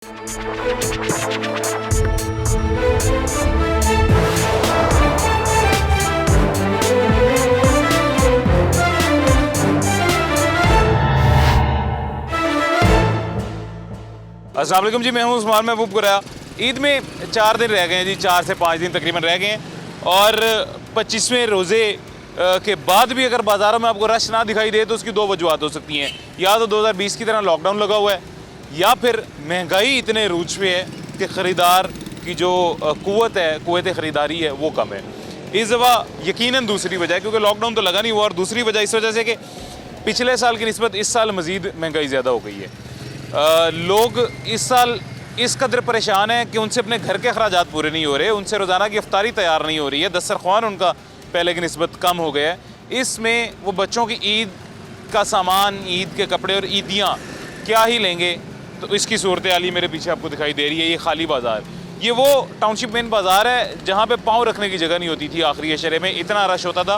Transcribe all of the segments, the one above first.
अस्सलाम वालेकुम जी, मैं हूं उस्मान महबूब कुरैया। ईद में 4 दिन रह गए हैं जी, 4 से 5 दिन तकरीबन रह गए हैं। और 25वें रोज़े के बाद भी अगर बाज़ारों में आपको रश ना दिखाई दे तो उसकी 2 वजूहत हो सकती हैं। या तो 2020 की तरह लॉकडाउन लगा हुआ है, या फिर महंगाई इतने रूज पे है कि ख़रीदार की जो क़ुव्वत ख़रीदारी है वो कम है। इस दफ़ा यकीनन दूसरी वजह है, क्योंकि लॉकडाउन तो लगा नहीं हुआ, और दूसरी वजह इस वजह से कि पिछले साल की निस्बत इस साल मज़ीद महंगाई ज़्यादा हो गई है। लोग इस साल इस कदर परेशान हैं कि उनसे अपने घर के अखराजात पूरे नहीं हो रहे, उनसे रोज़ाना की इफ्तारी तैयार नहीं हो रही है, दस्तरख्वान उनका पहले की निस्बत कम हो गया है। इसमें वो बच्चों की ईद का सामान, ईद के कपड़े और ईदियाँ क्या ही लेंगे। तो इसकी सूरत हाल मेरे पीछे आपको दिखाई दे रही है। ये खाली बाज़ार, ये वो टाउनशिप मेन बाज़ार है जहाँ पे पाँव रखने की जगह नहीं होती थी। आखिरी अशरे में इतना रश होता था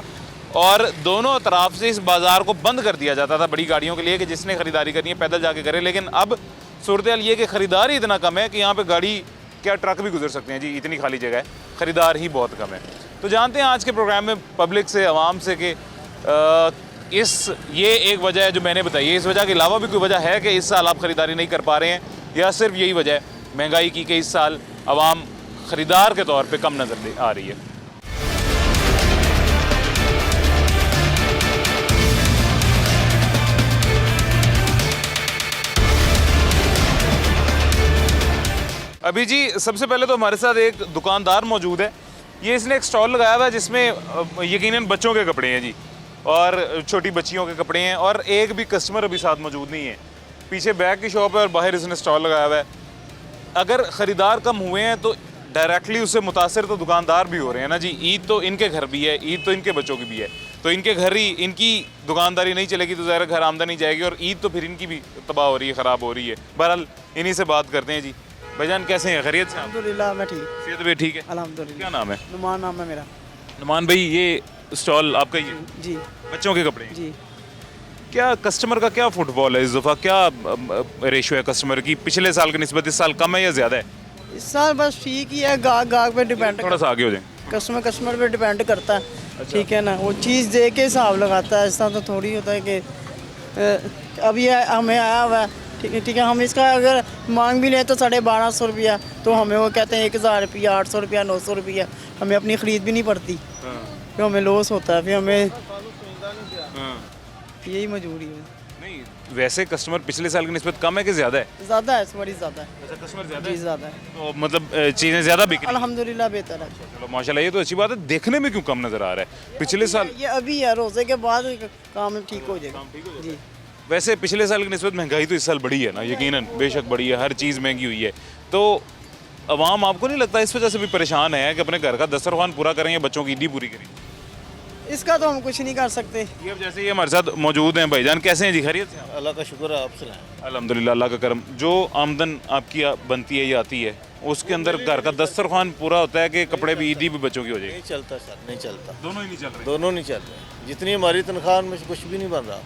और दोनों तरफ से इस बाज़ार को बंद कर दिया जाता था बड़ी गाड़ियों के लिए कि जिसने ख़रीदारी करनी है पैदल जाके करे। लेकिन अब सूरत हाल ये कि ख़रीदार ही इतना कम है कि यहाँ पे गाड़ी क्या ट्रक भी गुजर सकते हैं जी, इतनी खाली जगह है, ख़रीदार ही बहुत कम है। तो जानते हैं आज के प्रोग्राम में पब्लिक से, आवाम से कि ये एक वजह है जो मैंने बताई है। इस वजह के अलावा भी कोई वजह है कि इस साल आप ख़रीदारी नहीं कर पा रहे हैं, या सिर्फ यही वजह है महंगाई की कि इस साल आवाम ख़रीदार के तौर पर कम नज़र आ रही है। अभी जी सबसे पहले तो हमारे साथ एक दुकानदार मौजूद है। ये इसने एक स्टॉल लगाया हुआ है जिसमें यकीनन बच्चों के कपड़े हैं जी, और छोटी बच्चियों के कपड़े हैं, और एक भी कस्टमर अभी साथ मौजूद नहीं है। पीछे बैग की शॉप है और बाहर इसने स्टॉल लगाया हुआ है। अगर ख़रीदार कम हुए हैं तो डायरेक्टली उससे मुतासर तो दुकानदार भी हो रहे हैं ना जी। ईद तो इनके घर भी है, ईद तो इनके बच्चों की भी है, तो इनके घर ही इनकी दुकानदारी नहीं चलेगी तो ज़ाहिर घर आमदनी जाएगी, और ईद तो फिर इनकी भी तबाह हो रही है, ख़राब हो रही है। बहरहाल इन्हीं से बात करते हैं जी। भाईजान कैसे हैं, खैरियत से? अल्हम्दुलिल्लाह मैं ठीक। सेहत भी ठीक है अल्हम्दुलिल्लाह। क्या नाम है? नुमान नाम है मेरा। नुमान भाई, ये स्टॉल आपका ही है? जी बच्चों के कपड़े हैं? जी। क्या कस्टमर का क्या फुटबॉल है इस दफ़ा, क्या रेशो है कस्टमर की? पिछले साल की निस्बत इस साल कम है या ज़्यादा है? इस साल बस ठीक ही है, गाहक पे डिपेंड, थोड़ा सा आगे हो जाए। कस्टमर पे डिपेंड करता है। ठीक है ना, वो चीज़ दे के हिसाब लगाता है। ऐसा तो थोड़ी होता है कि अभी हमें आया हुआ है, ठीक है, हम इसका अगर मांग भी लें तो 1250 रुपया, तो हमें वो कहते हैं 1000 रुपया, 800 रुपया, 900 रुपया, हमें अपनी ख़रीद भी नहीं पड़ती, फिर हमें लॉस होता है, फिर हमें यही मजबूरी है। नहीं, वैसे कस्टमर पिछले साल की निस्बत कम है कि ज़्यादा है? ज़्यादा है, बड़ी ज़्यादा है। अच्छा, कस्टमर ज़्यादा जी है? ज़्यादा है। तो मतलब चीज़ें ज़्यादा बिक रही हैं? अल्हम्दुलिल्लाह बेहतर है। चलो माशाल्लाह, ये तो अच्छी बात है। देखने में क्यों कम नज़र आ रहा है? पिछले साल ये अभी है, रोज़े के बाद काम ठीक हो जाएगा जी। वैसे पिछले साल की निस्बत महंगाई तो इस साल बढ़ी है ना, यकीनन बेशक बढ़ी है, हर चीज़ महंगी हुई है। तो अवाम आपको नहीं लगता इस वजह से भी परेशान है कि अपने घर का दस्तरखान पूरा करें या बच्चों की ईदी पूरी करें? इसका तो हम कुछ नहीं कर सकते। ये अब जैसे ये हमारे साथ मौजूद हैं भाईजान, कैसे हैं जी, खैरियत से? अल्लाह का शुक्र है, आप सुनाएं। अल्हम्दुलिल्लाह, अल्लाह का करम। जो आमदन आपकी बनती है या आती है उसके अंदर घर का दस्तरखान पूरा होता है कि कपड़े भी, ईदी भी बच्चों की हो जाएगी? नहीं चलता सर, नहीं चलता, दोनों ही नहीं चल रहे। दोनों नहीं चल रहे। जितनी हमारी तनख्वाह में से कुछ भी नहीं बन रहा,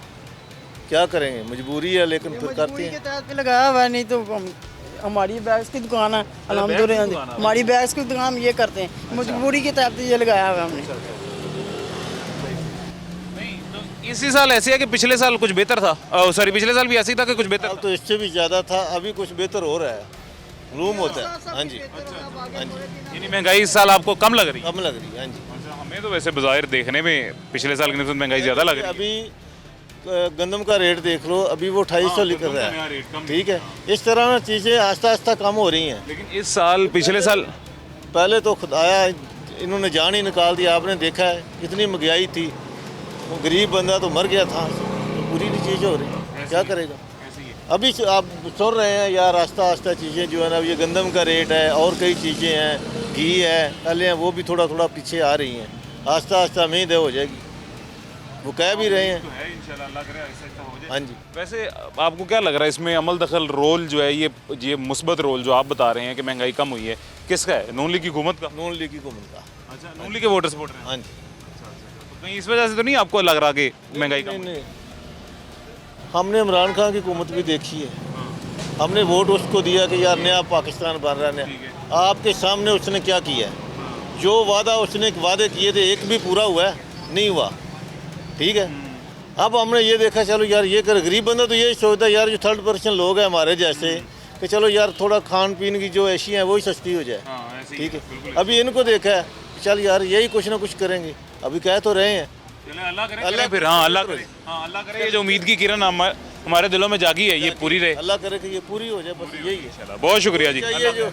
क्या करेंगे, मजबूरी है, लेकिन फिर करते मजबूरी के हैं। तहत पे लगाया हुआ है, नहीं तो हमारी बैग्स की दुकान है अल्हम्दुलिल्लाह, हमारी बैग्स की दुकान हम ये करते हैं, मजबूरी के तहत ये लगाया हुआ है हमने। इसी साल ऐसे है कि पिछले साल कुछ बेहतर था? सॉरी, पिछले साल भी ऐसे ही था कि कुछ बेहतर साल था? तो इससे भी ज़्यादा था, अभी कुछ बेहतर हो रहा है, रूम होता है। हाँ जी, हाँ जी, यानी महंगाई इस साल आपको कम लग रही है? कम लग रही है। हाँ जी, अच्छा, हमें तो वैसे बाजार देखने में पिछले साल की निस्बत महंगाई ज़्यादा लग रही है। अभी गंदम का रेट देख लो, अभी वो 2800 लिख रहा नया है। रेट कम। ठीक है, इस तरह ना चीज़ें आस्ता आस्ता कम हो रही हैं। लेकिन इस साल, पिछले साल पहले तो खुदाया इन्होंने जान ही निकाल दिया। आपने देखा है कितनी महंगाई थी, वो गरीब बंदा तो मर गया था, तो पूरी नहीं चीज़ हो रही, क्या करेगा। अभी आप सुन रहे हैं यार, आस्ता आस्ता चीज़ें जो है ना, ये गंदम का रेट है और कई चीज़ें हैं, घी है, पहले हैं, वो भी थोड़ा थोड़ा पीछे आ रही हैं। आस्ता आस्ता उम्मीद है हो जाएगी, वो कह भी रहे हैं। हाँ जी। वैसे आपको क्या लग रहा है इसमें अमल दखल रोल जो है, ये मुस्बत रोल जो आप बता रहे हैं कि महंगाई कम हुई है, किसका है? नून लीग की हुकूमत का? नून लीग की हुकूमत का। अच्छा, नून लीग के वोटर सपोर्ट हैं? हाँ जी। तो कहीं इस वजह से तो नहीं आपको लग रहा कि महंगाई कम? नहीं, हमने इमरान खान की हुकूमत भी देखी है, हमने वोट उसको दिया कि यार नया पाकिस्तान बन रहा है नया। आपके सामने उसने क्या किया है? जो उसने वादे किए थे एक भी पूरा हुआ है नहीं हुआ, ठीक है। अब हमने ये देखा चलो यार ये कर, गरीब बंदा तो यही सोचता है यार जो 3rd% लोग हैं हमारे जैसे कि चलो यार थोड़ा खान पीन की जो ऐशियाँ हैं वही सस्ती हो जाए, ठीक है। अभी इनको देखा है चल यार यही कुछ ना कुछ करेंगे, अभी कह तो रहे हैं। अल्लाह करे फिर, हाँ अल्लाह करे, हाँ अल्लाह करे ये जो उम्मीद की किरण हमारे दिलों में जागी है ये पूरी रहे, अल्लाह करे कि ये पूरी हो जाए, बस यही है। बहुत शुक्रिया जी, ये जो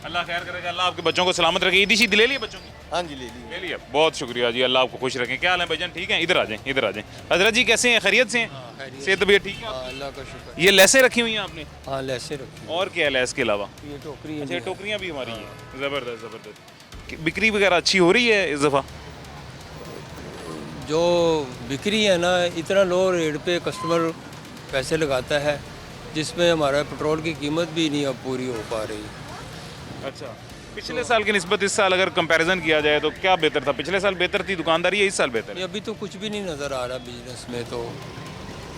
अल्लाह खैर करेगा, अल्लाह आपके बच्चों को सलामत रखे। ईदी शीदी ले लिए बच्चों की? हाँ जी ले ली। ले लिया, बहुत शुक्रिया जी, अल्लाह आपको खुश रखें। क्या हाल है भाईजान, ठीक है? इधर आ जाएं, इधर आ जाएं। हजरत जी कैसे हैं, खैरियत से हैं? सेहत तबीयत ठीक है? अल्लाह का शुक्र। ये लेसें रखी हुई हैं आपने? हाँ लैसे रखी, और क्या है लेस के अलावा? ये टोकरी अच्छा टोकरियाँ भी हमारी हैं, ज़बरदस्त ज़बरदस्त। बिक्री वगैरह अच्छी हो रही है इस दफ़ा? जो बिक्री है ना, इतना लो रेट पे कस्टमर पैसे लगाता है जिसमें हमारा पेट्रोल की कीमत भी नहीं अब पूरी हो पा रही। अच्छा, पिछले साल की निस्बत इस साल अगर कंपैरिजन किया जाए तो क्या बेहतर था? पिछले साल बेहतर थी दुकानदारी या इस साल बेहतर है? अभी तो कुछ भी नहीं नज़र आ रहा बिजनेस में, तो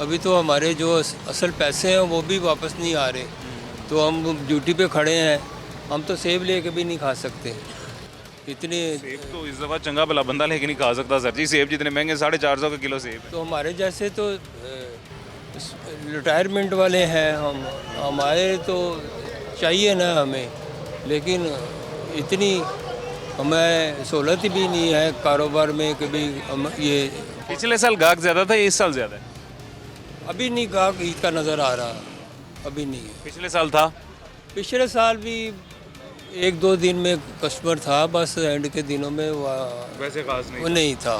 अभी तो हमारे जो असल पैसे हैं वो भी वापस नहीं आ रहे, तो हम ड्यूटी पे खड़े हैं, हम तो सेब लेके भी नहीं खा सकते इतने। सेब तो इस दफ़ा चंगा भला बंदा लेके नहीं खा सकता सर जी, सेब जितने महंगे 450 का किलो सेब है। तो हमारे जैसे तो रिटायरमेंट वाले हैं हम, हमारे तो चाहिए ना हमें, लेकिन इतनी हमें सहूलत भी नहीं है कारोबार में कि भी हम ये। पिछले साल गाहक ज़्यादा था या इस साल ज़्यादा है? अभी नहीं गाहक ईद का नज़र आ रहा, अभी नहीं है। पिछले साल था? पिछले साल भी 1-2 दिन में कस्टमर था, बस एंड के दिनों में वैसे खास वो नहीं था।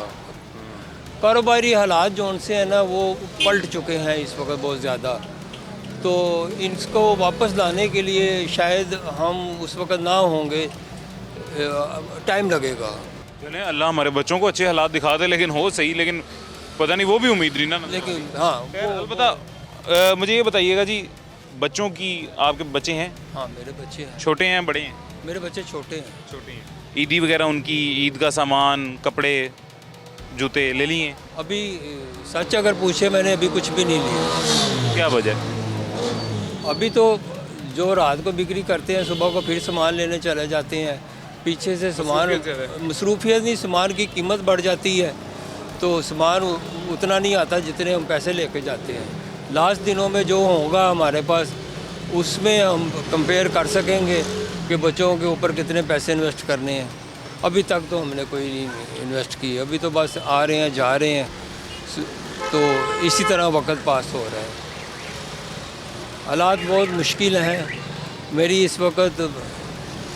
कारोबारी हालात जो उनसे है ना वो पलट चुके हैं इस वक्त बहुत ज़्यादा, तो इनको वापस लाने के लिए शायद हम उस वक्त ना होंगे, टाइम लगेगा। चले अल्लाह हमारे बच्चों को अच्छे हालात दिखा दे, लेकिन हो सही, लेकिन पता नहीं वो भी उम्मीद नहीं ना। लेकिन हाँ अलबत्ता मुझे ये बताइएगा जी, बच्चों की, आपके बच्चे हैं? हाँ मेरे बच्चे हैं। छोटे हैं बड़े हैं? मेरे बच्चे छोटे हैं। छोटे हैं। ईदी वगैरह उनकी, ईद का सामान, कपड़े, जूते ले लिए? अभी सच अगर पूछे मैंने अभी कुछ भी नहीं लिया। क्या वजह? अभी तो जो रात को बिक्री करते हैं सुबह को फिर सामान लेने चले जाते हैं, पीछे से सामान मसरूफियत नहीं, सामान की कीमत बढ़ जाती है तो सामान उतना नहीं आता जितने हम पैसे लेके जाते हैं। लास्ट दिनों में जो होगा हमारे पास उसमें हम कंपेयर कर सकेंगे कि बच्चों के ऊपर कितने पैसे इन्वेस्ट करने हैं। अभी तक तो हमने कोई नहीं इन्वेस्ट की, अभी तो बस आ रहे हैं जा रहे हैं, तो इसी तरह वक्त पास हो रहा है। हालात बहुत मुश्किल हैं। मेरी इस वक्त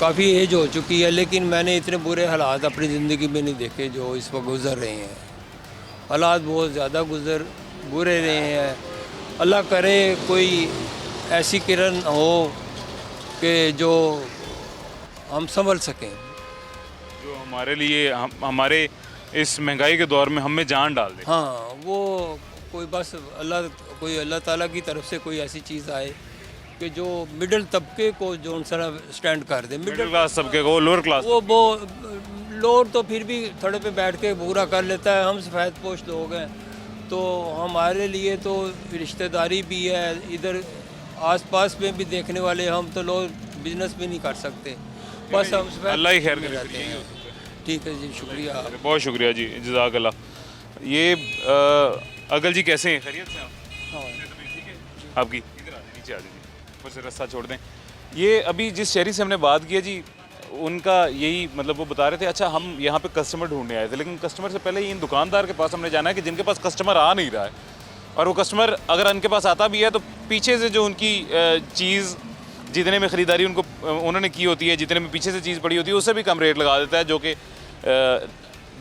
काफ़ी एज हो चुकी है, लेकिन मैंने इतने बुरे हालात अपनी ज़िंदगी में नहीं देखे जो इस वक्त गुज़र रहे हैं। हालात बहुत ज़्यादा बुरे रहे हैं। अल्लाह करे कोई ऐसी किरण हो कि जो हम संभल सकें, जो हमारे लिए हमारे इस महंगाई के दौर में हमें जान डाल दे। हाँ वो कोई बस अल्लाह ताला की तरफ से कोई ऐसी चीज़ आए कि जो मिडिल तबके को जो सारा स्टैंड कर दे। मिडिल क्लास सबके को, लोअर क्लास वो लोअर तो फिर भी थोड़े पे बैठ के पूरा कर लेता है। हम सफ़ेद पोश लोग हैं तो हमारे लिए तो रिश्तेदारी भी है, इधर आसपास में भी देखने वाले, हम तो लोग बिजनेस भी नहीं कर सकते, बस हम अल्लाह ही खैर जाते हैं। ठीक है जी, शुक्रिया। बहुत शुक्रिया जी, जज़ाकल्लाह। ये अगल जी कैसे हैं, खैरियत से आप? हाँ आपकी इधर आ जाए, नीचे आ जाइए, ऊपर से रास्ता छोड़ दें। ये अभी जिस शहरी से हमने बात की है जी, उनका यही मतलब वो बता रहे थे, अच्छा हम यहाँ पे कस्टमर ढूंढने आए थे, लेकिन कस्टमर से पहले इन दुकानदार के पास हमने जाना है कि जिनके पास कस्टमर आ नहीं रहा है, और वो कस्टमर अगर उनके पास आता भी है तो पीछे से जो उनकी चीज़ जितने में ख़रीदारी उनको उन्होंने की होती है, जितने में पीछे से चीज़ पड़ी होती है, उससे भी कम रेट लगा देता है, जो कि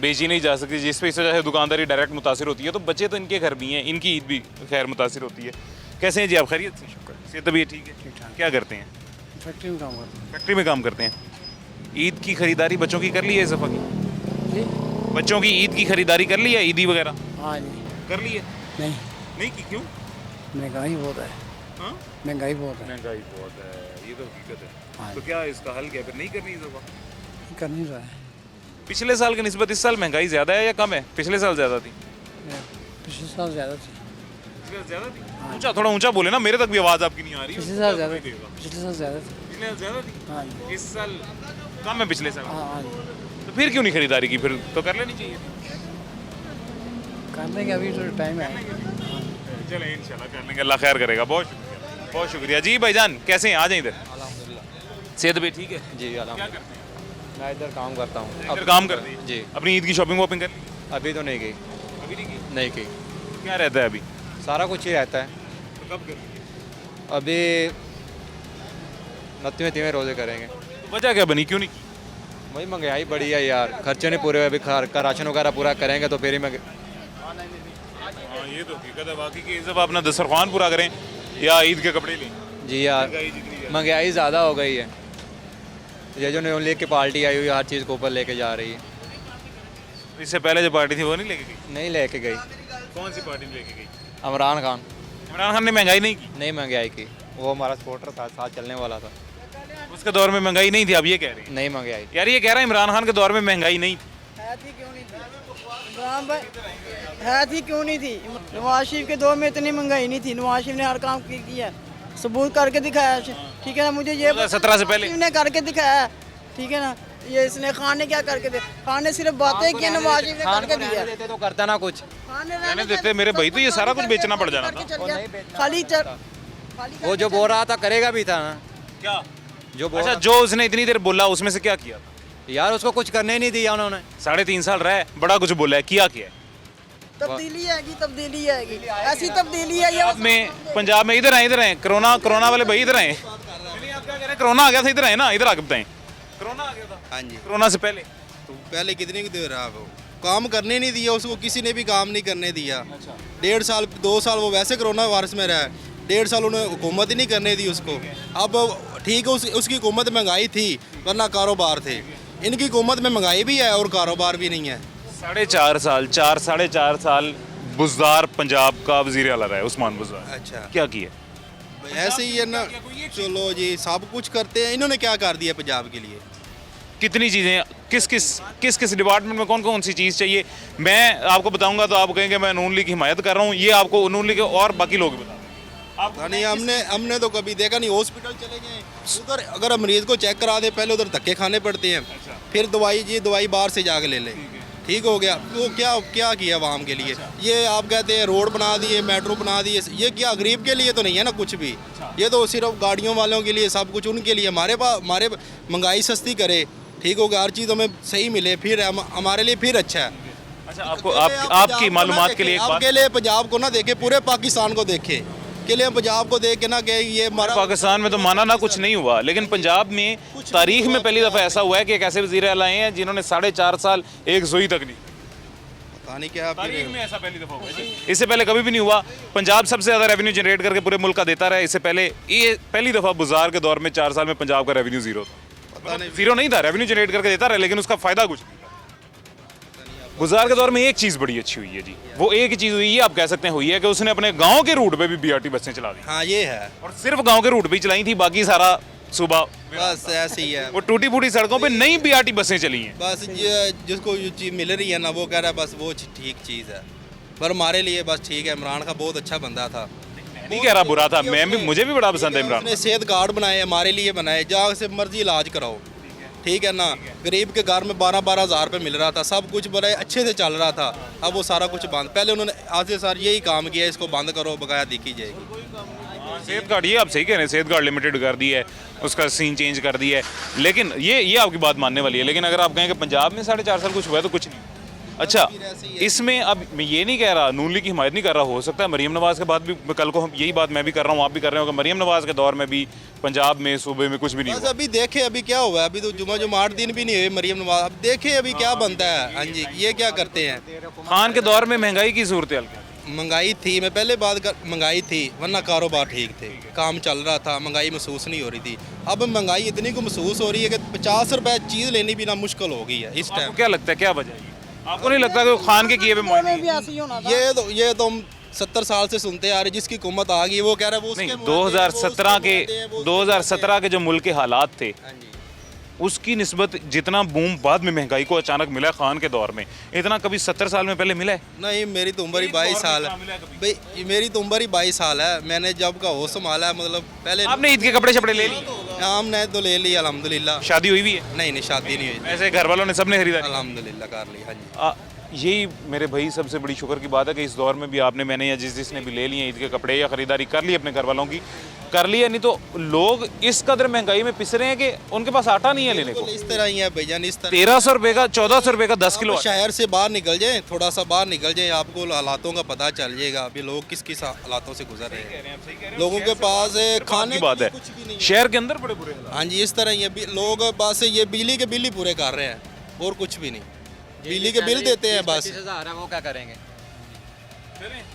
बेची नहीं जा सकती, जिस पर इस वजह से दुकानदारी डायरेक्ट मुतासिर होती है। तो बच्चे तो इनके घर भी हैं, इनकी ईद भी खैर मुतासिर होती है। कैसे हैं जी आप, खैरियत से? शुक्र से तबीयत ठीक है? ठीक ठाक। क्या करते हैं? फैक्ट्री में काम करते हैं। फैक्ट्री में काम करते हैं। ईद की ख़रीदारी बच्चों की कर ली है इस दफ़ा की? जी बच्चों की ईद की ख़रीदारी कर ली है, ईदी वगैरह हाँ जी। कर ली है? नहीं, नहीं की, क्यों? महंगाई बहुत है। हाँ महंगाई बहुत है। महंगाई बहुत है, ये तो हकीकत है। हाँ। तो क्या इसका हल क्या, फिर नहीं करनी इस दफ़ा? कर नहीं रहा है। पिछले साल की निस्बत इस साल महंगाई ज़्यादा है या कम है? पिछले साल ज़्यादा थी? पिछले साल ज़्यादा थी। ज्यादा थी? ऊंचा, थोड़ा ऊंचा बोले ना, मेरे तक भी आवाज आपकी नहीं आ रही है। पिछले साल ज़्यादा थी, पिछले साल ज़्यादा थी। पिछले साल ज्यादा थी, हाँ जी, इस साल कम है पिछले साल। हाँ हाँ जी। तो फिर क्यों नहीं खरीदारी की? फिर तो कर लेनी चाहिए थी। कर लेंगे, अभी तो टाइम है। चले इंशाल्लाह कर लेंगे, अल्लाह खैर करेगा। बहुत शुक्रिया, बहुत शुक्रिया जी। भाईजान कैसे हैं? आ जाए इधर। सेहत भी ठीक है? जी क्या अलहमदिल्ला। करते हैं? मैं इधर काम करता हूँ। इधर काम करते हैं? जी। अपनी ईद की शॉपिंग वॉपिंग कर ली? अभी तो नहीं गई। अभी नहीं की? नहीं की। क्या रहता है अभी? सारा कुछ ही रहता है। तो कब करेंगे? अभी 29वें रोज़े करेंगे। तो वजह क्या बनी, क्यों नहीं की? वही महंगाई बढ़ी है यार, खर्चे नहीं पूरे हुए। अभी घर का राशन वगैरह पूरा करेंगे तो फिर ही मैं हाँ ये तो हकीकत है बाकी कि जब अपना दस्तरखान पूरा करें या ईद के कपड़े लें। जी यार, महंगाई जितनी है। महंगाई ज़्यादा हो गई है। ये जो न्यू लीग की पार्टी आई हुई है, हर चीज़ को ऊपर लेके जा रही है। इससे पहले जो पार्टी थी वो नहीं लेके गई? नहीं लेके गई। कौन सी पार्टी लेके गई? इमरान खान। इमरान खान ने महंगाई नहीं की? नहीं महंगाई की, वो हमारा सपोर्टर था, साथ चलने वाला था। उसके दौर में महंगाई नहीं थी, अब ये कह रहे हैं। नहीं महंगाई। यार ये कह रहा है इमरान खान के दौर में महंगाई नहीं थी। है थी क्यों नहीं थी इमरान भाई, है थी क्यों नहीं थी? नवाज शरीफ के दौर में इतनी महंगाई नहीं थी। नवाज शरीफ ने हर काम किया, सबूत करके दिखाया। ठीक है ना, मुझे ये 2017 से पहले? ने करके दिखाया। ठीक है ना, ये इसने खान ने क्या करके दिया? खान ने सिर्फ बातें की, नवाज शरीफ ने खान करके को दिया। रहने देते तो करता ना कुछ। खान ने रहने देते मेरे भाई, तो ये सारा कुछ बेचना पड़ जाना था। खाली वो जो बोल रहा था करेगा भी था ना। क्या? जो बोल अच्छा, जो उसने इतनी देर बोला उसमें से क्या किया? यार उसको कुछ करने ही नहीं दिया उन्होंने। 3.5 साल रहा है, बड़ा कुछ बोला है, किया क्या है? तब्दीली आएगी, तब्दीली आएगी, ऐसी तब्दीली है ये। पंजाब में इधर आए कोरोना वाले भाई इधर आए। नहीं, आप क्या कह रहे हैं? कोरोना आ गया था, इधर आए ना, इधर आके बताएं। कोरोना आ गया था? हाँ जी। कोरोना से पहले तो पहले कितनी की देर रहा वो, काम करने नहीं दिया उसको, किसी ने भी काम नहीं करने दिया। 1.5 साल 2 साल वो वैसे कोरोना वायरस में रहा है, 1.5 साल उन्होंने हुकूमत ही नहीं करने दी उसको। अब ठीक है, उसकी हुकूमत महंगाई थी वरना कारोबार थे। इनकी हुकूमत में महंगाई भी है और कारोबार भी नहीं है। 4.5 साल बुज़दार पंजाब का वज़ीर आला रहा है उस्मान बुज़दार। अच्छा, क्या किया? ऐसे ही है ना। चलो जी, सब कुछ करते हैं, इन्होंने क्या कर दिया पंजाब के लिए? कितनी चीज़ें, किस डिपार्टमेंट में कौन कौन सी चीज़ चाहिए मैं आपको बताऊंगा तो आप कहेंगे मैं नून लीग की हिमायत कर रहा हूँ। ये आपको नून लीग और बाकी लोग बता पता नहीं, हमने तो कभी देखा नहीं। हॉस्पिटल चले गए उधर, अगर मरीज को चेक करा दे पहले उधर धक्के खाने पड़ते हैं, फिर दवाई बाहर से जाके ले ले, ठीक हो गया। वो क्या किया आवाम के लिए? ये आप कहते हैं रोड बना दिए, मेट्रो बना दिए, ये क्या गरीब के लिए तो नहीं है ना कुछ भी। ये तो सिर्फ गाड़ियों वालों के लिए, सब कुछ उनके लिए। हमारे महंगाई सस्ती करे, ठीक हो गया, हर चीज़ हमें सही मिले, फिर हमारे लिए फिर अच्छा है। अच्छा, आपकी मालूमात के लिए एक बात, आपके लिए पंजाब को ना देखे, पूरे पाकिस्तान को देखे के लिए पंजाब को देख के ना कि ये हमारा पाकिस्तान में तो माना ना कुछ नहीं हुआ, लेकिन पंजाब में तारीख में पहली दफ़ा ऐसा हुआ है कि एक ऐसे वज़ीर आला आए हैं जिन्होंने 4.5 साल एक सुई तक नहीं, पता नहीं क्या तारीख में ऐसा पहली दफ़ा हुआ है जी। इससे पहले कभी भी नहीं हुआ। पंजाब सबसे ज़्यादा रेवेन्यू जनरेट करके पूरे मुल्क का देता रहा है। इससे पहले ये पहली दफ़ा बुज़दार के दौर में 4 साल में पंजाब का रेवेन्यू जीरो था। जीरो नहीं था, रेवेन्यू जनरेट करके देता रहा, लेकिन उसका फ़ायदा कुछ नहीं था। गुजार के दौर में एक चीज़ बड़ी अच्छी हुई है जी, वो एक ही चीज़ हुई है, आप कह सकते हैं हुई है, कि उसने अपने गांव के रूट पे भी बीआरटी बसें चला दी। हाँ ये है, और सिर्फ गांव के रूट पे ही चलाई थी, बाकी सारा सुबह बस ऐसे ही है। वो टूटी फूटी सड़कों पे नई बीआरटी बसें चली हैं। बस ये जिसको जो चीज़ मिल रही है ना, वो कह रहा है बस वो ठीक चीज़ है, पर हमारे लिए बस ठीक है। इमरान खान बहुत अच्छा बंदा था, नहीं कह रहा बुरा था, मुझे भी बड़ा पसंद है इमरान। उसने सेहत कार्ड बनाए, हमारे लिए बनाए, जहाँ से मर्जी इलाज कराओ, ठीक है ना। गरीब के घर में 12-12 हज़ार रुपये मिल रहा था, सब कुछ बड़े अच्छे से चल रहा था। अब वो सारा कुछ बंद, पहले उन्होंने आज से सर यही काम किया, इसको बंद करो, बकाया देखी जाएगी। सेहत कार्ड, ये आप सही कह रहे हैं, सेहत कार्ड लिमिटेड कर दी है, उसका सीन चेंज कर दिया है, लेकिन ये आपकी बात मानने वाली है। लेकिन अगर आप कहें कि पंजाब में 4.5 साल कुछ हुआ है तो कुछ नहीं। अच्छा, इसमें अब मैं ये नहीं कह रहा, नून लीग की हिमायत नहीं कर रहा, हो सकता है मरीम नवाज़ के बाद भी, कल को हम यही बात मैं भी कर रहा हूँ, आप भी कर रहे हो, कि मरीम नवाज़ के दौर में भी पंजाब में सूबे में कुछ भी नहीं बस हुआ। अभी देखे अभी क्या हुआ है, अभी तो जुमा 8 दिन भी नहीं हुए मरीम नवाज, अब देखे अभी क्या बनता है। हाँ जी, ये क्या करते हैं। खान के दौर में महंगाई की सूरत हाल क्या थी? महंगाई थी, मैं पहले बात कर, महंगाई थी वरना कारोबार ठीक थे, काम चल रहा था, महंगाई महसूस नहीं हो रही थी। अब महंगाई इतनी को महसूस हो रही है कि 50 रुपए चीज़ लेनी भी ना मुश्किल हो गई है इस टाइम। आपको क्या लगता है, क्या वजह है? आपको नहीं लगता कि खान के किए हुए मुआवजे? भी ऐसे ही होना था। ये तो हम 70 साल से सुनते आ रहे, जिसकी हुकूमत आ गई वो कह रहा है वो नहीं, उसके 2017 के जो मुल्क के हालात थे, हाँ जी, उसकी निस्बत जितना बूम बाद में महंगाई को अचानक मिला खान के दौर में, इतना कभी 70 साल में पहले मिला है? नहीं, मेरी तो उम्र ही 22 साल है भाई, मेरी तो उम्र ही 22 साल है। मैंने जब का होश संभाला है, मतलब पहले आपने ईद के कपड़े शपड़े ले लिए? हमने तो ले ली अल्हम्दुलिल्लाह। शादी हुई भी है? नहीं नहीं, शादी नहीं हुई, ऐसे घर वालों ने सबने खरीदा? अल्हम्दुलिल्लाह कर ली। हाँ जी, यही मेरे भाई सबसे बड़ी शुक्र की बात है कि इस दौर में भी आपने, मैंने या जिसने भी ले लिए ईद के कपड़े या ख़रीदारी कर ली अपने घर वालों की, कर लिया। नहीं तो लोग इस कदर महंगाई में पिस रहे हैं कि उनके पास आटा नहीं है लेने को। इस तरह ही है भैया, इस तरह 1300 रुपये का, 1400 रुपये का 10 किलो। शहर से बाहर निकल जाए, थोड़ा सा बाहर निकल जाए, आपको हालातों का पता चल जाएगा अभी लोग किस किस हालातों से गुजर रहे हैं। लोगों के पास खाने की बात है, कुछ भी नहीं। शहर के अंदर बड़े बुरे हालात। हाँ जी, इस तरह ही है, लोग बस ये बिजली के बिल ही पूरे कर रहे हैं और कुछ भी नहीं। बिजली के बिल देते हैं बस। 25,000 है, वो क्या करेंगे?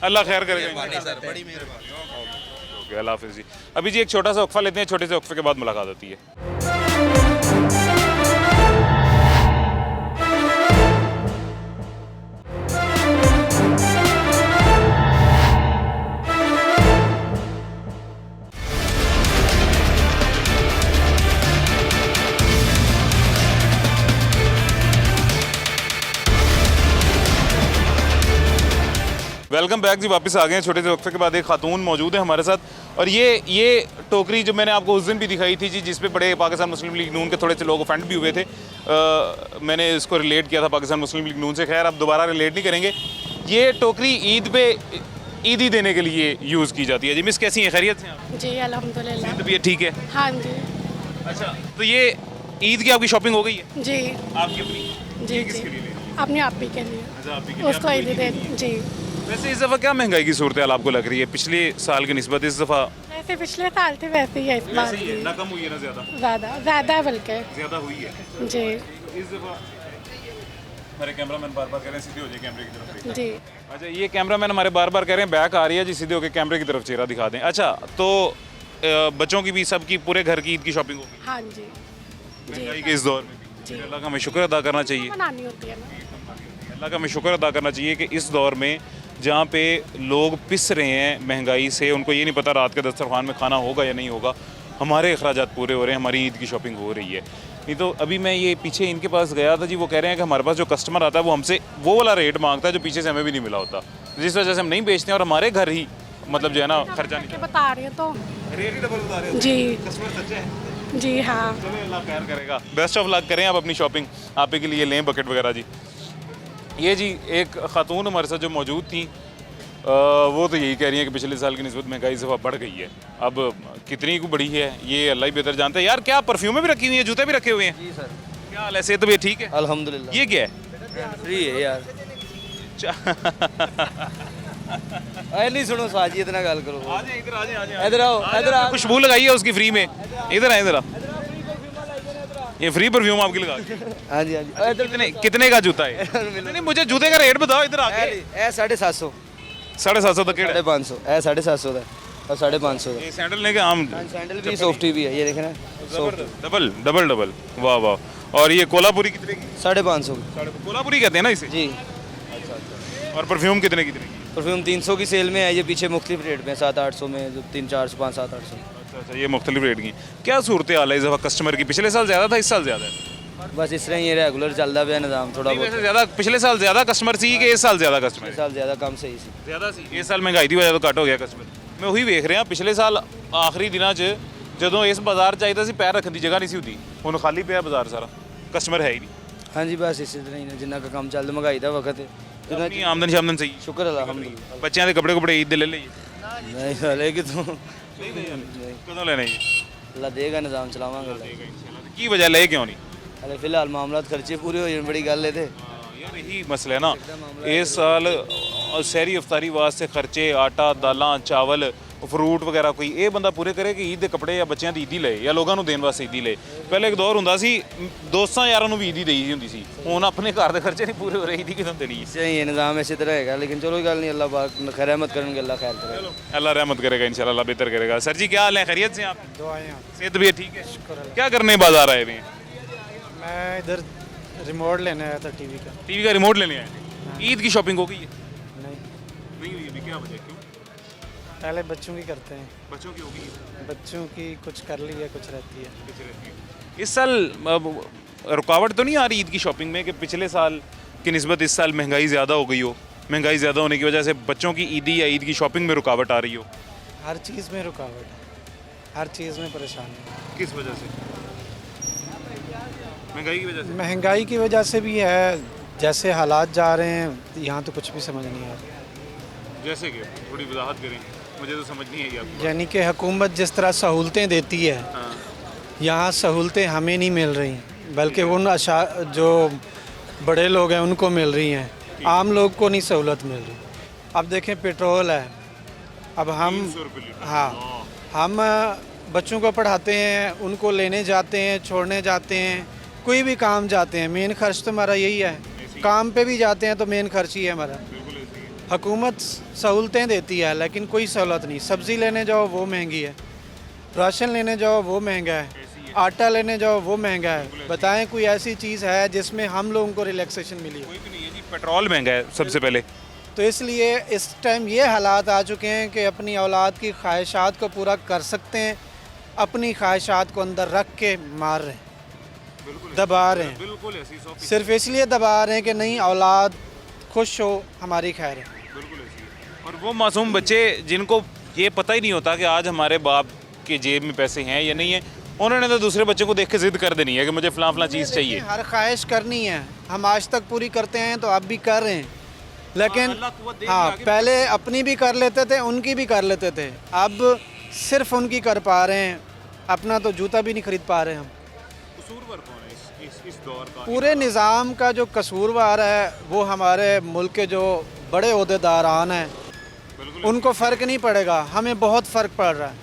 अल्लाह खैर करेगा। सर, बड़ी मेहरबानी। ओके, अल्लाह हाफिज़ जी। अभी जी एक छोटा सा वक्फा लेते हैं, छोटे से वक्फे के बाद मुलाकात होती है। वेलकम बैक जी, वापस आ गए हैं छोटे से वक्फे के बाद। एक खातून मौजूद है हमारे साथ और ये टोकरी जो मैंने आपको उस दिन भी दिखाई थी जी, जिस पे बड़े पाकिस्तान मुस्लिम लीग नून के थोड़े से लोग ऑफेंड भी हुए थे। मैंने इसको रिलेट किया था पाकिस्तान मुस्लिम लीग नून से, खैर अब दोबारा रिलेट नहीं करेंगे। ये टोकरी ईद पे ईदी देने के लिए यूज़ की जाती है। जी मिस, कैसी हैं, खैरियत से आप? जी अल्हम्दुलिल्लाह। तबीयत ठीक है? हाँ जी। अच्छा, तो ये ईद की आपकी शॉपिंग हो गई है? जी आपकी अपनी? जी किसके जी, लिए? अपने आप ही के लिए, अच्छा, आप ही के लिए? उसको ईद दे। जी, वैसे इस दफ़ा क्या महंगाई की सूरत हाल आपको लग रही है पिछले साल की निस्बत? इस दफ़ा ऐसे पिछले साल थे वैसे ही है इस बार भी। ना कम हुई है ना ज़्यादा? ज़्यादा बल्कि ज़्यादा हुई है जी इस दफ़ा। हमारे कैमरामैन बार बार कह रहे हैं सीधे हो जाए कैमरे की तरफ से। जी। अच्छा, ये कैमरामैन हमारे बार बार कह रहे हैं बैक आ रही है जी, सीधे होकर कैमरे की तरफ चेहरा दिखा दें। अच्छा, तो बच्चों की भी, सबकी, पूरे घर की ईद की शॉपिंग होगी हाँ जी महंगाई के इस दौर में भी? अल्लाह का हमें शुक्र अदा करना चाहिए, बनानी होती है ना। अल्लाह का हमें शुक्र अदा करना चाहिए कि इस दौर में जहाँ पे लोग पिस रहे हैं महंगाई से, उनको ये नहीं पता रात के दस्तरखान में खाना होगा या नहीं होगा, हमारे अखराजात पूरे हो रहे हैं, हमारी ईद की शॉपिंग हो रही है। नहीं तो अभी मैं ये पीछे इनके पास गया था जी, वो कह रहे हैं कि हमारे पास जो कस्टमर आता है वो हमसे वो वाला रेट मांगता है जो पीछे से हमें भी नहीं मिला होता, जिस वजह से हम नहीं बेचते हैं और हमारे घर ही मतलब जो है ना खर्चा नहीं। के बता रही हूँ तो रेट ही डबल बता रहे हो? जी कस्टमर सच्चे हैं? जी हाँ। चलो, अल्लाह खैर करेगा। बेस्ट ऑफ लक करें आप अपनी शॉपिंग, आप ही के लिए लें बकेट वगैरह जी। ये जी एक खातून हमारे साथ जो मौजूद थी, वो तो यही कह रही है कि पिछले साल की निस्बत महंगाई इस दफ़ा बढ़ गई है। अब कितनी को बढ़ी है ये अल्लाह ही बेहतर जानता है। यार क्या परफ्यूमें भी रखी हुई हैं, जूते भी रखे हुए हैं? जी सर, क्या हाल है, सेहत तबीयत ठीक है? अल्हम्दुलिल्लाह। ये क्या है? फ्री है यार। अरे नहीं सुनो साजी, इतना गाल करो। इधर आओ, इधर आओ। खुशबू लगाई है उसकी फ्री में, इधर आ, इधर आ। ये फ्री परफ्यूम आपकी लगा दी? हाँ जी, हाँ जी। कितने कितने का जूता है? नहीं, मुझे जूते का रेट बताओ इधर आके। ए 750, 750 तक? 550, ए 750 का और 550 का। ये सैंडल ने क्या आम सैंडल भी सॉफ्टी भी है, ये देखे ना, डबल डबल डबल, वाह वाह। और ये कोल्हापुरी कितने की? 550 कोल्हापुरी कहते हैं ना इसे? जी। और परफ्यूम कितने कितने की? परफ्यूम 300 की सेल में है, ये पीछे मुख्तलिफ रेट में 700-800 में, 300-400, 500-700-800। अच्छा अच्छा, ये मुख्तलिफ रेट की। क्या सूरत हाल है इस दफ़ा कस्टमर की? पिछले साल ज़्यादा था, इस साल ज़्यादा है? बस इस तरह ये रेगुलर चलता पाया निज़ाम थोड़ा नहीं, बहुत। वैसे ज़्यादा पिछले साल ज़्यादा कस्टमर सी कि इस साल ज़्यादा कस्टमर? इस साल ज़्यादा कम सही सी। ज़्यादा सी। इस साल महंगाई की वजह तो घट हो गया कस्टमर। मैं वही वेख रहा पिछले साल आखिरी दिनों च ਜਦੋਂ इस बाजार चाहिए सी पैर रखने की जगह नहीं सी होती, हुण खाली पिया बाजार सारा, कस्टमर है ही नहीं। हाँ जी, बस इसी तरह ही जिन्ना का काम चलता, महंगाई का वक्त है। अपनी आमदन शामदन सही? शुक्र अल्हम्दुलिल्लाह। बच्चों के कपड़े कुपड़े ईद दे ले लीजिए? नहीं साले कि तो कदों लेने जी? अल्लाह देगा, निज़ाम चलावांगे। की वजह ले क्यों नहीं? अरे फिलहाल मामलात खर्चे पूरे हो जाने, बड़ी गल है ते। यार यही मसला है ना, इस साल सहरी अफ्तारी वास्ते खर्चे, आटा दालां चावल फ्रूट वगैरह कोई ये बंदा पूरे करे कि ईद के कपड़े या बच्चों की ईदी ले या लोगों को देने वास्ते ईदी ले। पहले एक दौर हुंदा सी दोस्तां यारां नूं भी ईदी देई हुंदी सी, हुण अपने घर के खर्चे नहीं पूरे हो रहे, ईदी कितों देनी है? सही है, निज़ाम इसी तरह है, लेकिन चलो गल नहीं, अल्लाह पाक खैर रहमत करेंगे, अल्लाह खैर करे। अल्लाह रहमत करेगा इंशाल्लाह, अल्लाह बेहतर करेगा। सर जी क्या हाल है, खैरियत से आप? सेहत भी ठीक है? क्या करने बाजार आए हुए हैं? मैं इधर रिमोट लेने आया था टीवी का। टीवी का रिमोट लेने आए? ईद की शॉपिंग हो गई है? नहीं, नहीं हुई अभी, क्या वजह, क्यों? पहले बच्चों की करते हैं। बच्चों की हो गई है? बच्चों की कुछ कर ली है, कुछ रहती है। इस साल रुकावट तो नहीं आ रही ईद की शॉपिंग में कि पिछले साल की निस्बत इस साल महंगाई ज़्यादा हो गई हो, महंगाई ज़्यादा होने की वजह से बच्चों की ईदी या ईद की शॉपिंग में रुकावट आ रही हो? हर चीज़ में रुकावट है, हर चीज़ में परेशानी है। किस वजह से? महंगाई की वजह से? महंगाई की वजह से भी है, जैसे हालात जा रहे हैं यहाँ तो कुछ भी समझ नहीं आ रहा। जैसे कि थोड़ी वजाहत करें, मुझे तो समझ नहीं आई आपको। यानी कि हुकूमत जिस तरह सहूलतें देती है, हाँ। यहाँ सहूलतें हमें नहीं मिल रही, बल्कि उन जो बड़े लोग हैं उनको मिल रही हैं, आम लोग को नहीं सहूलत मिल रही। अब देखें पेट्रोल है, अब हम 300 रुपये लीटर। हाँ, हम बच्चों को पढ़ाते हैं, उनको लेने जाते हैं, छोड़ने जाते हैं, कोई भी काम जाते हैं, मेन खर्च तो हमारा यही है। काम पे भी जाते हैं तो मेन खर्च ही है हमारा। हुकूमत सहूलतें देती है लेकिन कोई सहूलत नहीं। सब्ज़ी लेने जाओ वो महंगी है, राशन लेने जाओ वो महंगा है, आटा लेने जाओ वो महंगा है। बताएं कोई ऐसी चीज़ है जिसमें हम लोगों को रिलैक्सेशन मिली है? कोई भी नहीं है जी। पेट्रोल महंगा है सबसे पहले। तो इसलिए इस टाइम ये हालात आ चुके हैं कि अपनी औलाद की ख्वाहिशात को पूरा कर सकते हैं, अपनी ख्वाहिशात को अंदर रख के मार रहे हैं, दबा रहे हैं। बिल्कुल ऐसी 100%। सिर्फ इसलिए दबा रहे हैं कि नहीं औलाद खुश हो, हमारी खैर है। बिल्कुल ऐसी। और वो मासूम बच्चे जिनको ये पता ही नहीं होता कि आज हमारे बाप के जेब में पैसे हैं या नहीं है, उन्होंने तो दूसरे बच्चों को देख के जिद कर देनी है कि मुझे फलां फलां चीज़ चाहिए। हर ख्वाहिश करनी है, हम आज तक पूरी करते हैं तो अब भी कर रहे हैं, लेकिन हाँ पहले अपनी भी कर लेते थे, उनकी भी कर लेते थे, अब सिर्फ उनकी कर पा रहे हैं, अपना तो जूता भी नहीं खरीद पा रहे हम। कसूरवार कौन है इस दौर का? पूरे निज़ाम का जो कसूरवार है वो हमारे मुल्क के जो बड़े ओहदेदारान हैं, उनको फ़र्क नहीं पड़ेगा, हमें बहुत फ़र्क पड़ रहा है।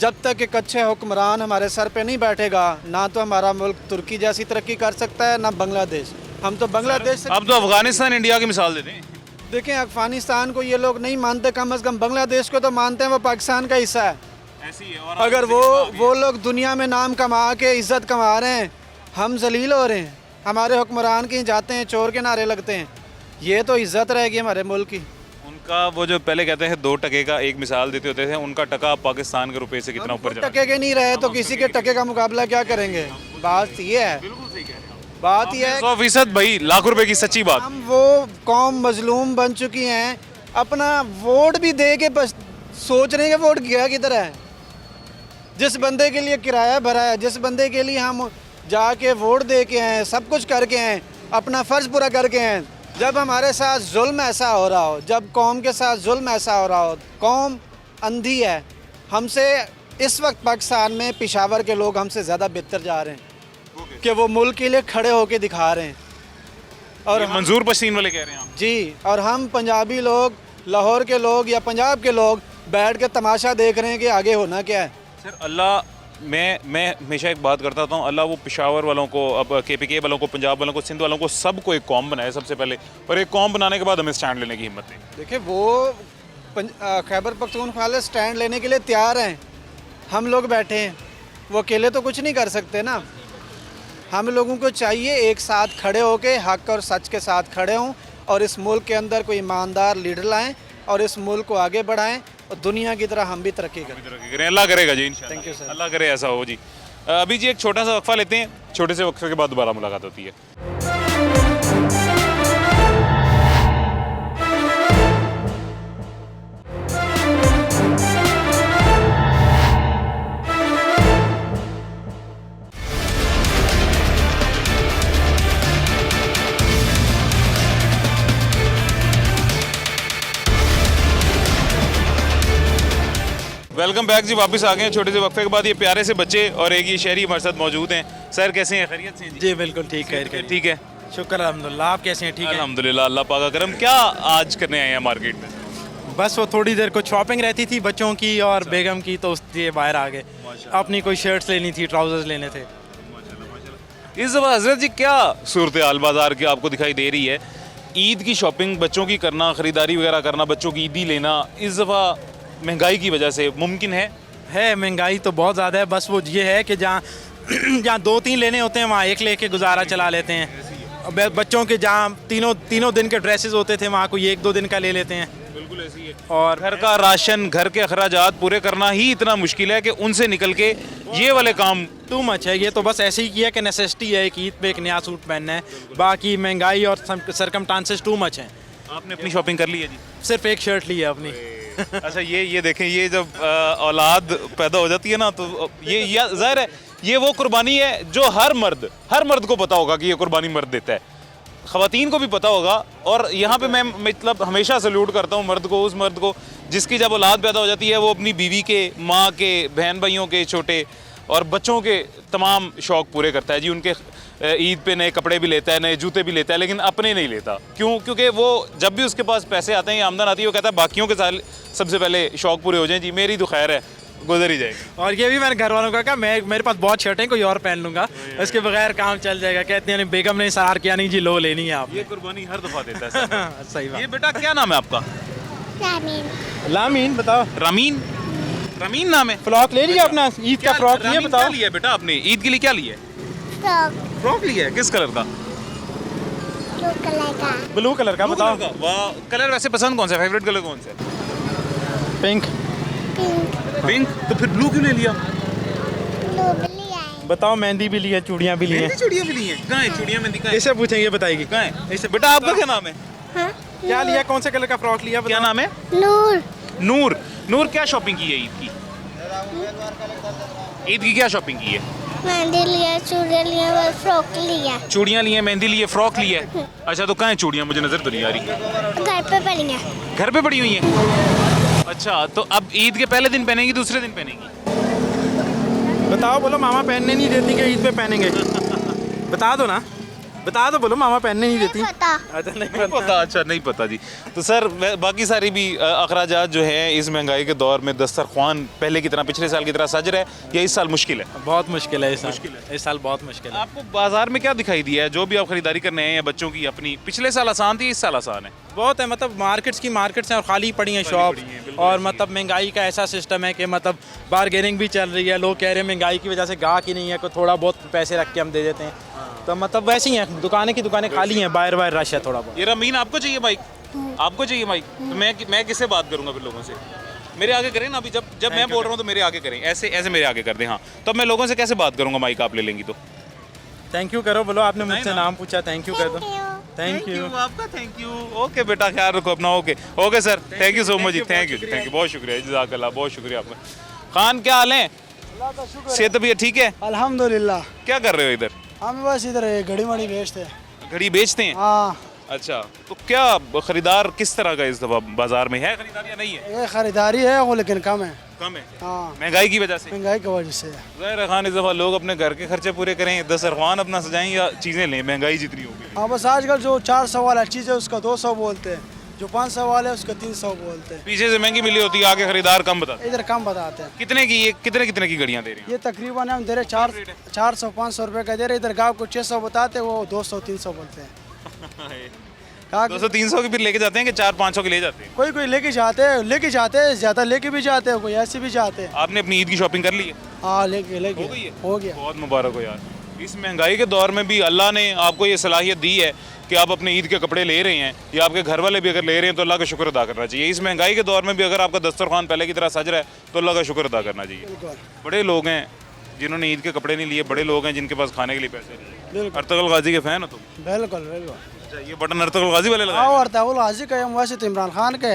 जब तक एक अच्छे हुक्मरान हमारे सर पे नहीं बैठेगा, ना तो हमारा मुल्क तुर्की जैसी तरक्की कर सकता है, ना बांग्लादेश। हम तो बांग्लादेश से अब तो अफगानिस्तान इंडिया की मिसाल देते हैं। देखें, अफगानिस्तान को ये लोग नहीं मानते, कम से कम बांग्लादेश को तो मानते हैं, वो पाकिस्तान का हिस्सा है। ऐसी है। और अगर वो लोग दुनिया में नाम कमा के इज़्ज़त कमा रहे हैं, हम जलील हो रहे हैं, हमारे हुक्मरान कहीं जाते हैं चोर के नारे लगते हैं, ये तो इज़्ज़त रहेगी हमारे मुल्क की। उनका वो जो पहले कहते हैं 2 टके का एक मिसाल देते होते थे, उनका टका पाकिस्तान के रुपए से कितना ऊपर जा रहा है। टके के नहीं रहे तो किसी के टके का मुकाबला क्या करेंगे? बात ये है, बिल्कुल सही कह रहे हैं। बात ये है 100% भाई, लाख रुपए की सच्ची बात। हम वो कौम मजलूम बन चुकी हैं, अपना वोट भी दे के बस सोच रहे हैं कि वोट गया किधर है। जिस बंदे के लिए किराया भरा है, जिस बंदे के लिए हम जाके वोट दे के हैं, सब कुछ करके हैं, अपना फ़र्ज़ पूरा करके हैं, जब हमारे साथ जुल्म ऐसा हो रहा हो, जब कौम के साथ जुल्म ऐसा हो रहा हो, कौम अंधी है हमसे। इस वक्त पाकिस्तान में पेशावर के लोग हमसे ज़्यादा बेहतर जा रहे हैं कि वो मुल्क के लिए खड़े होके दिखा रहे हैं। और मंजूर पश्तीन वाले कह रहे हैं आप? जी, और हम पंजाबी लोग, लाहौर के लोग या पंजाब के लोग बैठ के तमाशा देख रहे हैं कि आगे होना क्या है। सर अल्लाह, मैं हमेशा एक बात करता था, अल्लाह वो पेशावर वालों को, अब KPK वालों को, पंजाब वालों को, सिंध वालों को, सबको एक कौम बनाए सबसे पहले, और एक कौम बनाने के बाद हमें स्टैंड लेने की हिम्मत है। देखिए, वो खैबर पख्तूनख्वा वाले स्टैंड लेने के लिए तैयार हैं, हम लोग बैठे हैं, वो अकेले तो कुछ नहीं कर सकते ना। हम लोगों को चाहिए एक साथ खड़े होके हक और सच के साथ खड़े हों, और इस मुल्क के अंदर कोई ईमानदार लीडर लाएं और इस मुल्क को आगे बढ़ाएं, और दुनिया की तरह हम भी तरक्की करें। अल्लाह करेगा जी, इंशाल्लाह। Thank you sir. अल्लाह करे ऐसा हो जी। अभी जी एक छोटा सा वक्फा लेते हैं, छोटे से वक्फे के बाद दोबारा मुलाकात होती है। वेलकम बैक जी, वापस आ गए हैं छोटे से वक्फे के बाद। ये प्यारे से बच्चे और एक ये शहरी हमारे साथ मौजूद हैं। सर कैसे हैं, खैरियत से हैं जी? बिल्कुल ठीक है, ठीक है, शुक्र अल्हम्दुलिल्लाह। आप कैसे हैं? ठीक है अल्हम्दुलिल्लाह, अल्लाह पाक का करम। क्या आज करने आए हैं मार्केट में? बस वो थोड़ी देर को शॉपिंग रहती थी बच्चों की और बेगम की, तो उसके बाहर आ गए। अपनी कोई शर्ट्स लेनी थी, ट्राउजर्स लेने थे। इस दफ़ा हजरत जी क्या सूरत हाल बाज़ार की आपको दिखाई दे रही है? ईद की शॉपिंग बच्चों की करना, ख़रीदारी वगैरह करना, बच्चों की ईदी लेना, इस दफ़ा महंगाई की वजह से मुमकिन है? महंगाई तो बहुत ज़्यादा है। बस वो ये है कि जहाँ जहाँ 2-3 लेने होते हैं वहाँ एक लेके गुजारा चला लेते हैं। बच्चों के जहाँ तीनों दिन के ड्रेसेस होते थे वहाँ कोई 1-2 दिन का ले लेते हैं। बिल्कुल और घर का राशन, घर के अखराजात पूरे करना ही इतना मुश्किल है कि उनसे निकल के ये वाले काम टू मच है। ये तो बस ऐसे ही किया कि नेसेसिटी है कि ईद पे एक नया सूट पहनना है, बाकी महंगाई और सरकमस्टांसेस टू मच हैं। आपने अपनी शॉपिंग कर ली है जी? सिर्फ एक शर्ट ली है अपनी। अच्छा, ये देखें, ये जब औलाद पैदा हो जाती है ना, तो ये जाहिर है ये वो कुर्बानी है जो हर मर्द को पता होगा कि ये कुर्बानी मर्द देता है, ख़वातीन को भी पता होगा। और यहाँ पे मैं मतलब हमेशा सल्यूट करता हूँ मर्द को, उस मर्द को जिसकी जब औलाद पैदा हो जाती है वो अपनी बीवी के, माँ के, बहन भाइयों के, छोटे और बच्चों के तमाम शौक़ पूरे करता है जी। उनके ईद पे नए कपड़े भी लेता है, नए जूते भी लेता है, लेकिन अपने नहीं लेता। क्यों? क्योंकि वो जब भी उसके पास पैसे आते हैं या आमदन आती है, वो कहता है बाकियों के साथ सबसे पहले शौक़ पूरे हो जाएं जी, मेरी तो खैर है, गुजर ही जाएगी। और ये भी मैंने घर वालों को कहा, मेरे पास बहुत शर्टें, कोई और पहन लूंगा, इसके बगैर काम चल जाएगा। कहते हैं बेगम ने इसार किया, नहीं जी लो लेनी है आप। ये कुर्बानी हर दफ़ा देता है। सही बात। ये बेटा क्या नाम है आपका? लामीन बताओ। रमीन नाम है। फ्रॉक ले लिया अपना ईद का फ्रॉक लिया, रमीन बताओ। क्या लिया बेटा आपने ईद के लिए? क्या लिया? फ्रॉक लिया है। किस कलर का? ब्लू कलर का। बताओ। वाह, कलर वैसे पसंद कौन सा है? फेवरेट कलर कौन सा है? पिंक। पिंक। तो फिर ब्लू क्यों ले लिया? बताओ। मेहंदी भी ली है, चूड़ियाँ भी ली हैं। चूड़ियाँ भी ली हैं? कहाँ है चूड़ियाँ, मेहंदी कहाँ है? इसे पूछेंगे, बताएगी कहाँ है? इसे बेटा आपका क्या नाम है? क्या लिया, कौन से कलर का फ्रॉक लिया? क्या नाम है? नूर। नूर क्या शॉपिंग की है ईद की? ईद की क्या शॉपिंग की है? मेहंदी लिया, चूड़ियाँ लिया, फ्रॉक लिया। चूड़ियाँ ली हैं, मेहंदी ली है, फ्रॉक ली है। अच्छा, तो कहाँ है चूड़ियाँ? मुझे नजर तो नहीं आ रही। घर पे पड़ी है। घर पे पड़ी हुई हैं? अच्छा, तो अब ईद के पहले दिन पहनेंगी, दूसरे दिन पहनेंगी? बताओ, बोलो मामा पहनने नहीं देती कि ईद पे पहनेंगे? बता दो ना, बता दो, बोलो मामा पहनने नहीं देती। अच्छा, नहीं पता। अच्छा, नहीं पता जी। तो सर बाकी सारी भी अखराजात जो है इस महंगाई के दौर में, दस्तरख्वान पहले की तरह, पिछले साल की तरह सज रहा है या इस साल मुश्किल है? बहुत मुश्किल है इस साल बहुत मुश्किल है। आपको बाजार में क्या दिखाई दिया है जो भी आप खरीदारी करने हैं या बच्चों की अपनी? पिछले साल आसान थी, इस साल आसान है? बहुत है, मतलब मार्केट्स हैं और खाली पड़ी हैं शॉप। और मतलब महंगाई का ऐसा सिस्टम है कि मतलब बारगेनिंग भी चल रही है। लोग कह रहे हैं महंगाई की वजह से गाहक ही नहीं है, कोई थोड़ा बहुत पैसे रख के हम दे देते हैं। तो मतलब वैसे ही हैं, दुकानें खाली हैं, बाहर रश है थोड़ा बहुत। ये रमीन, आपको चाहिए बाइक? आपको चाहिए बाइक? तो मैं किससे बात करूंगा फिर लोगों से? मेरे आगे करें ना, अभी जब मैं बोल रहा हूँ तो मेरे आगे करें, ऐसे मेरे आगे कर दें। हाँ, तो मैं लोगों से कैसे बात करूंगा? माइक आप ले लेंगी तो थैंक यू करो, बोलो आपने मुझसे नाम पूछा, थैंक यू कर दो। थैंक यू आपका, थैंक यू। ओके बेटा, ख्याल रखो अपना। Okay sir, thank you so much जी, थैंक यू, बहुत शुक्रिया, जज़ाकल्लाह, बहुत शुक्रिया आपका। खान, क्या हाल है? सेहत तबीयत ठीक है? अल्हम्दुलिल्लाह। क्या कर रहे हो इधर? हम बस इधर घड़ी मड़ी बेचते हैं। घड़ी बेचते हैं? हाँ। अच्छा, तो क्या खरीदार किस तरह का इस दफा बाजार में है? खरीदार या नहीं है? ये खरीदारी है वो, लेकिन कम है। कम है? हाँ, महंगाई की वजह से? महंगाई की वजह से। ज़ाहिर खान, इस दफा लोग अपने घर के खर्चे पूरे करें, दस्तरख्वान अपना सजाएं या चीज़ें लें, महंगाई जितनी हो गई। हाँ, बस आजकल जो 400 वाला चीज़ है उसका 200 बोलते हैं, जो 500 वाला है उसका 300 बोलते हैं। पीछे से महंगी मिली होती है, आगे खरीदार कम बताते हैं। इधर कम बताते हैं। कितने की ये कितने की घड़ियाँ दे रही हैं? ये तकरीबन हम दे रहे 400-500 रुपये का दे रहे। इधर गाँव को 600 बताते, वो 200-300 बोलते हैं। 200-300 की फिर लेके जाते हैं कि 400-500 की ले जाते हैं? कोई लेके जाते हैं, ज़्यादा लेके भी जाते हैं, कोई ऐसे भी जाते हैं। आपने अपनी ईद की शॉपिंग कर ली है? हाँ, लेके हो गया। बहुत मुबारक हो यार। इस महंगाई के दौर में भी अल्लाह ने आपको ये सलाहियत दी है कि आप अपने ईद के कपड़े ले रहे हैं, या आपके घर वाले भी अगर ले रहे हैं तो अल्लाह का शुक्र अदा करना चाहिए। इस महंगाई के दौर में भी अगर आपका दस्तरखान पहले की तरह सज रहा है तो अल्लाह का शुक्र अदा करना चाहिए। बड़े लोग हैं जिन्होंने ईद के कपड़े नहीं लिए, बड़े लोग हैं जिनके पास खाने के लिए पैसे नहीं। अर्तुगरुल गाजी के फैन हो तुम? बिल्कुल। अच्छा, ये बटन अर्तुगरुल गाजी वाले लगाए? हाँ, अर्तुगरुल गाजी का हम वैसे तो इमरान खान के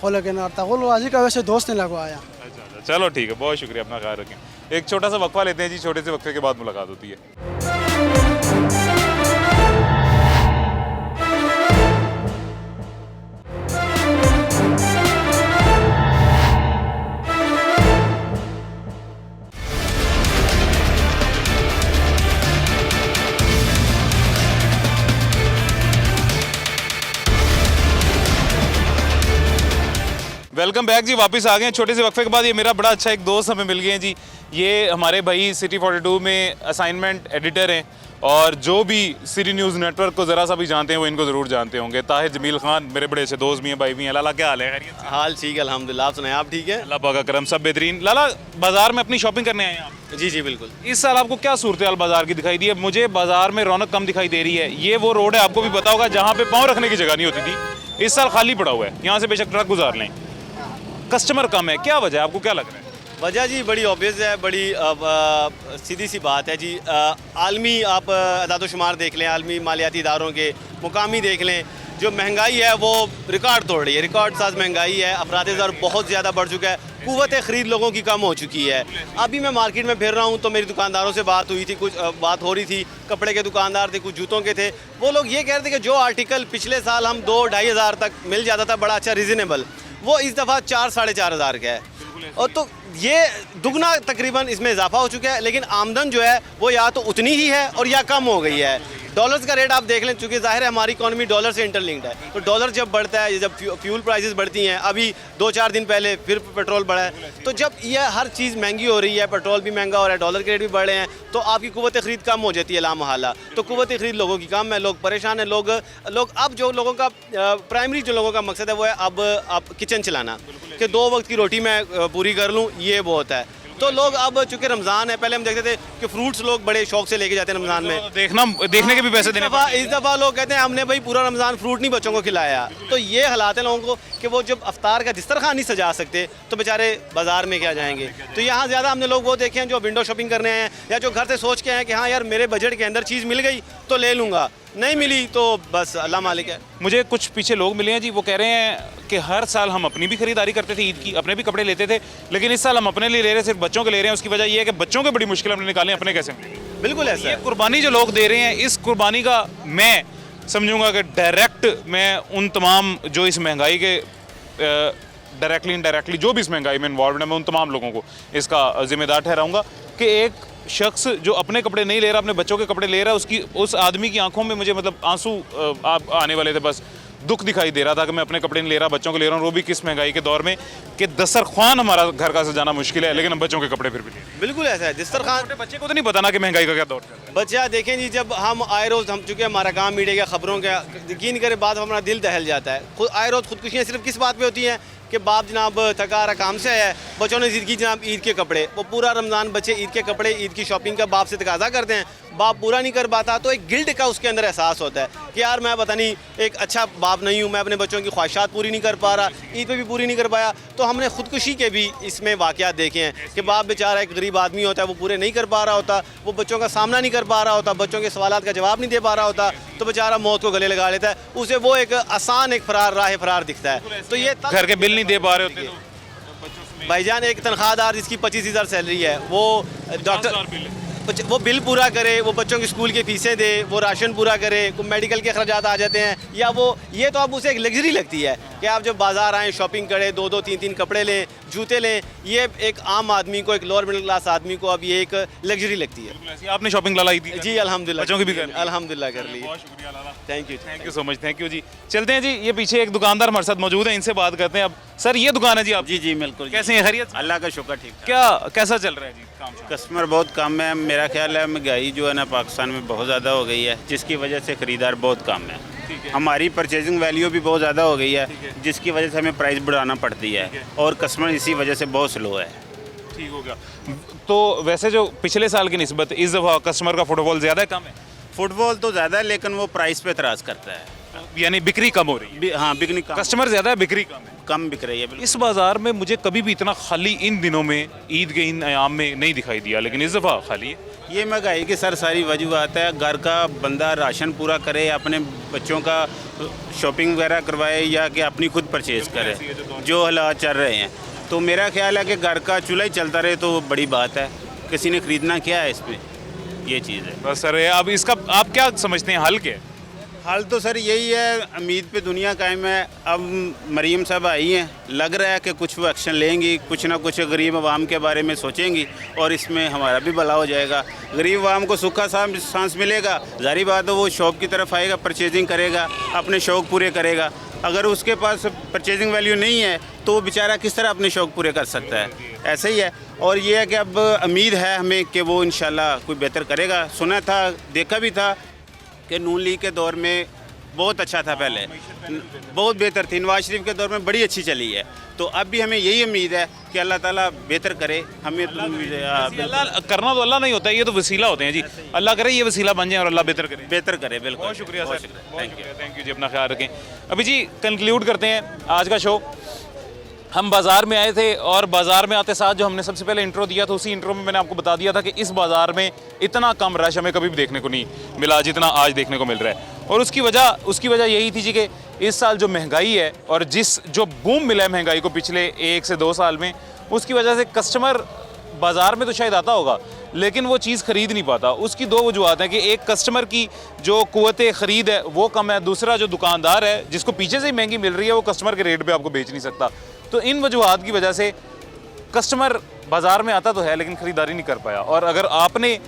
हो, लेकिन अर्तुगरुल गाजी का वैसे दोस्त ने लगवाया। अच्छा, चलो ठीक है, बहुत शुक्रिया, अपना ख्याल रखें। एक छोटा सा वक्फा लेते हैं जी, छोटे से वक्फे के बाद मुलाकात होती है। वेलकम बैक जी, वापस आ गए हैं छोटे से वक्फे के बाद। ये मेरा बड़ा अच्छा एक दोस्त हमें मिल गए हैं जी। ये हमारे भाई सिटी 42 में असाइनमेंट एडिटर हैं और जो भी सिटी न्यूज़ नेटवर्क को ज़रा सा भी जानते हैं वो इनको ज़रूर जानते होंगे। ताहिर जमील खान मेरे बड़े अच्छे दोस्त भी हैं, भाई भी हैं। लाला, क्या हाल है? खैरियत? हाल ठीक है अल्हम्दुलिल्लाह, आप सुनाएं, आप ठीक है? अल्लाह पाक का करम, सब बेहतरीन। लाला, बाज़ार में अपनी शॉपिंग करने आए हैं आप? जी जी बिल्कुल। इस साल आपको क्या सूरत हाल बाज़ार की दिखाई दी है? मुझे बाज़ार में रौनक कम दिखाई दे रही है। ये वो रोड है, आपको भी पता होगा, जहाँ पे पाँव रखने की जगह नहीं होती थी, इस साल खाली पड़ा हुआ है, यहाँ से बेशक ट्रक गुजार लें, कस्टमर कम है, क्या वजह है, आपको क्या लग रहा है? वजह जी बड़ी ऑब्वियस है, बड़ी सीधी सी बात है जी। आलमी आप अदाद-ओ-शुमार देख लें, आलमी मालियाती इदारों के, मुकामी देख लें, जो महंगाई है वो रिकॉर्ड तोड़ रही है, रिकॉर्ड साज महंगाई है, अफराद ज़र बहुत ज़्यादा बढ़ चुका है, क़ुव्वत ख़रीद लोगों की कम हो चुकी है। अभी मैं मार्केट में फिर रहा हूँ तो मेरी दुकानदारों से बात हुई थी, कुछ बात हो रही थी, कपड़े के दुकानदार थे, कुछ जूतों के थे, वो लोग ये कह रहे थे कि जो आर्टिकल पिछले साल हम 2-2.5 हज़ार तक मिल जाता था बड़ा अच्छा रीज़नेबल, वो इस दफ़ा 4-4.5 हज़ार का है। और तो ये दुगना तकरीबन इसमें इजाफा हो चुका है, लेकिन आमदन जो है वो या तो उतनी ही है और या कम हो गई है। डॉलर्स का रेट आप देख लें, चूँकि ज़ाहिर है हमारी इकॉनमी डॉलर से इंटरलिंक्ड है, तो डॉलर जब बढ़ता है, जब फ्यूल प्राइसेस बढ़ती हैं, अभी 2-4 दिन पहले फिर पेट्रोल बढ़ा है, तो जब ये हर चीज़ महंगी हो रही है, पेट्रोल भी महंगा हो रहा है, डॉलर के रेट भी बढ़ रहे हैं, तो आपकी क़ुव्वत ख़रीद कम हो जाती है लामहला। तो क़ुव्वत ख़रीद लोगों की कम है, लोग परेशान हैं, लोग अब जो लोगों का प्राइमरी जो लोगों का मकसद है वो है अब किचन चलाना, कि 2 वक्त की रोटी मैं पूरी कर लूँ, ये बहुत है। तो लोग अब चूँकि रमज़ान है, पहले हम देखते थे कि फ्रूट्स लोग बड़े शौक से लेके जाते हैं रमज़ान में, देखने के भी पैसे देने पड़ते हैं। इस दफ़ा लोग कहते हैं हमने भाई पूरा रमज़ान फ्रूट नहीं बच्चों को खिलाया। तो ये हालात है लोगों को कि वो जब अफ्तार का दस्तरखान नहीं सजा सकते तो बेचारे बाज़ार में क्या जाएंगे। तो यहाँ ज़्यादा हमने लोग वो देखे हैं जो विंडो शॉपिंग करने हैं, या जो घर से सोच के हैं कि हाँ यार मेरे बजट के अंदर चीज़ मिल गई तो ले लूँगा, नहीं मिली तो बस अल्लाह मालिक है। मुझे कुछ पीछे लोग मिले हैं जी, वो कह रहे हैं कि हर साल हम अपनी भी खरीदारी करते थे, ईद की अपने भी कपड़े लेते थे, लेकिन इस साल हम अपने लिए ले रहे हैं, सिर्फ बच्चों के ले रहे हैं। उसकी वजह ये है कि बच्चों के बड़ी मुश्किल हमने निकाले, अपने कैसे मिलेंगे। बिल्कुल ऐसा है। कुर्बानी जो लोग दे रहे हैं, इस कुर्बानी का मैं समझूंगा कि डायरेक्ट मैं उन तमाम जो इस महंगाई के डायरेक्टली इनडायरेक्टली जो भी इस महंगाई में इन्वॉल्व है, मैं उन तमाम लोगों को इसका जिम्मेदार ठहराऊंगा कि एक शख्स जो अपने कपड़े नहीं ले रहा, अपने बच्चों के कपड़े ले रहा है, उस आदमी की आंखों में मुझे मतलब आंसू आने वाले थे, बस दुख दिखाई दे रहा था कि मैं अपने कपड़े नहीं ले रहा, बच्चों के ले रहा हूँ, वो भी किस महंगाई के दौर में कि दस्तरखान हमारा घर का सजाना मुश्किल है, लेकिन हम बच्चों के कपड़े फिर भी ले रहे हैं। बिल्कुल ऐसा है, दस्तरखान बच्चे को तो नहीं पता ना कि महंगाई का क्या दौर चल रहा है। बच्चा देखें जी, जब हम आए रोज़, हम चूँकि हमारा काम मीडिया का खबरों का, यकीन करे बात हमारा दिल दहल जाता है। खुद आए रोज़ खुदकुशियाँ सिर्फ किस बात पे होती हैं कि बाप जनाब थका रहा काम से आया है, बच्चों ने ज़िद की जनाब ईद के कपड़े, वो पूरा रमज़ान बच्चे ईद के कपड़े, ईद की शॉपिंग का बाप से तकाजा करते हैं, बाप पूरा नहीं कर पाता, तो एक गिल्ट का उसके अंदर एहसास होता है कि यार मैं पता नहीं एक अच्छा बाप नहीं हूँ, मैं अपने बच्चों की ख्वाहिशात पूरी नहीं कर पा रहा, ईद पे भी पूरी नहीं कर पाया। तो हमने खुदकुशी के भी इसमें वाक़यात देखे हैं कि बाप बेचारा एक गरीब आदमी होता है, वो पूरे नहीं कर पा रहा होता, वो बच्चों का सामना नहीं कर पा रहा होता, बच्चों के सवालात का जवाब नहीं दे पा रहा होता, तो बेचारा मौत को गले लगा लेता है, उसे वो एक आसान एक राह फरार दिखता है। तो ये घर के बिल नहीं दे पा रहे होते तो भाईजान, एक तनख्वाहदार जिसकी 25,000 सैलरी है, वो डॉक्टर वो बिल पूरा करे, वो बच्चों की स्कूल की फीसें दे, वो राशन पूरा करे, कोई मेडिकल के अखराजात आ जाते हैं, या वो ये तो अब उसे एक लग्जरी लगती है कि आप जब बाज़ार आएँ, शॉपिंग करें, 2-2, 3-3 कपड़े लें, जूते लें, ये एक आम आदमी को, एक लोअर मिडिल क्लास आदमी को अब ये एक लग्जरी लगती है। आपने शॉपिंग लाई थी जी? अल्हम्दुलिल्लाह, बच्चों की भी कर अल्हम्दुलिल्लाह कर ली। Thank you so much, thank you जी। चलते हैं जी, ये पीछे एक दुकानदार हमारे साथ मौजूद है, इनसे बात करते हैं। अब सर ये दुकान है जी आप? जी जी बिल्कुल। कैसे हैं, खैरियत? अल्लाह का शुक्र, ठीक। क्या कैसा चल रहा है जी काम? कस्टमर बहुत कम है, मेरा ख्याल है महंगाई जो है ना पाकिस्तान में बहुत ज़्यादा हो गई है, जिसकी वजह से ख़रीदार बहुत कम है। हमारी परचेजिंग वैल्यू भी बहुत ज़्यादा हो गई है, जिसकी वजह से हमें प्राइस बढ़ाना पड़ती है, और कस्टमर इसी वजह से बहुत स्लो है। ठीक हो गया। तो वैसे जो पिछले साल की निस्बत इस दफ़ा कस्टमर का फुटबॉल ज़्यादा है कम है? फुटबॉल तो ज़्यादा है, लेकिन वो प्राइस पे एतराज़ करता है, यानी बिक्री कम हो रही है। हाँ, बिक्री कम, कस्टमर ज़्यादा है, बिक्री कम है, कम बिक रही है। इस बाज़ार में मुझे कभी भी इतना खाली इन दिनों में, ईद के इन अयाम में नहीं दिखाई दिया, लेकिन इस दफ़ा खाली है। ये महंगाई की सर सारी वजूहत है। घर का बंदा राशन पूरा करे, अपने बच्चों का शॉपिंग वगैरह करवाए, या कि अपनी खुद परचेज़ करे, जो हालात चल रहे हैं। तो मेरा ख्याल है कि घर का चूल्हा ही चलता रहे तो बड़ी बात है, किसी ने ख़रीदना क्या है इसमें, ये चीज़ है बस सर। अब इसका आप क्या समझते हैं, हल क्या है? हाल तो सर यही है, उम्मीद पे दुनिया कायम है। अब मरीम साहब आई हैं, लग रहा है कि कुछ वो एक्शन लेंगी, कुछ ना कुछ गरीब आवाम के बारे में सोचेंगी, और इसमें हमारा भी भला हो जाएगा। गरीब आवाम को सूखा सांस मिलेगा, जारी बात है वो शॉप की तरफ आएगा, परचेजिंग करेगा, अपने शौक़ पूरे करेगा। अगर उसके पास परचेजिंग वैल्यू नहीं है तो वो बेचारा किस तरह अपने शौक़ पूरे कर सकता है? ऐसे ही है। और ये है कि अब उम्मीद है हमें कि वो इंशाल्लाह कोई बेहतर करेगा। सुना था, देखा भी था कि नून लीग के दौर में बहुत अच्छा था पहले, बहुत बेहतर थी। नवाज शरीफ के दौर में बड़ी अच्छी चली है। तो अब भी हमें यही उम्मीद है कि अल्लाह ताला बेहतर करे। हमें अल्लाह करना तो अल्लाह नहीं होता है, ये तो वसीला होते हैं जी। अल्लाह करे ये वसीला बन जाए और अल्लाह बेहतर करे। बेहतर करे, बिल्कुल। बहुत शुक्रिया बहुत सर, शुक्रिया, थैंक यू जी, अपना ख्याल रखें। अभी जी कंक्लूड करते हैं आज का शो। हम बाज़ार में आए थे और बाज़ार में आते साथ जो हमने सबसे पहले इंट्रो दिया था, उसी इंट्रो में मैंने आपको बता दिया था कि इस बाज़ार में इतना कम रश हमें कभी भी देखने को नहीं मिला जितना आज देखने को मिल रहा है। और उसकी वजह यही थी जी कि इस साल जो महंगाई है और जो बूम मिला है महंगाई को पिछले 1 से 2 साल में, उसकी वजह से कस्टमर बाज़ार में तो शायद आता होगा लेकिन वो चीज़ ख़रीद नहीं पाता। उसकी 2 वजूहत हैं कि एक कस्टमर की जो क़ुव्वत ख़रीद है वो कम है, दूसरा जो दुकानदार है जिसको पीछे से ही महंगी मिल रही है वो कस्टमर के रेट पे आपको बेच नहीं सकता। तो इन वजूहत की वजह से कस्टमर बाज़ार में आता तो है लेकिन ख़रीदारी नहीं कर पाया। और अगर आपने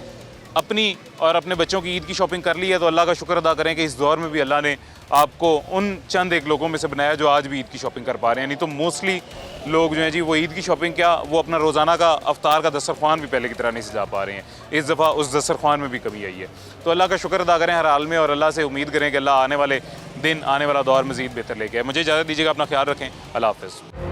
अपनी और अपने बच्चों की ईद की शॉपिंग कर ली है तो अल्लाह का शुक्र अदा करें कि इस दौर में भी अल्लाह ने आपको उन चंद एक लोगों में से बनाया जो आज भी ईद की शॉपिंग कर पा रहे हैं। नहीं तो मोस्टली लोग जो हैं जी वो ईद की शॉपिंग क्या, वो अपना रोज़ाना का अफ्तार का दस्तरखान भी पहले की तरह नहीं सजा पा रहे हैं। इस दफ़ा उस दस्तरखान में भी कमी आई है। तो अल्लाह का शुक्र अदा करें हर हाल में और अल्लाह से उम्मीद करें कि अल्लाह आने वाले दिन, आने वाला दौर मज़ीद बेहतर लेके आए। मुझे इजाज़त दीजिएगा, अपना ख्याल रखें, अल्लाह हाफ़िज़।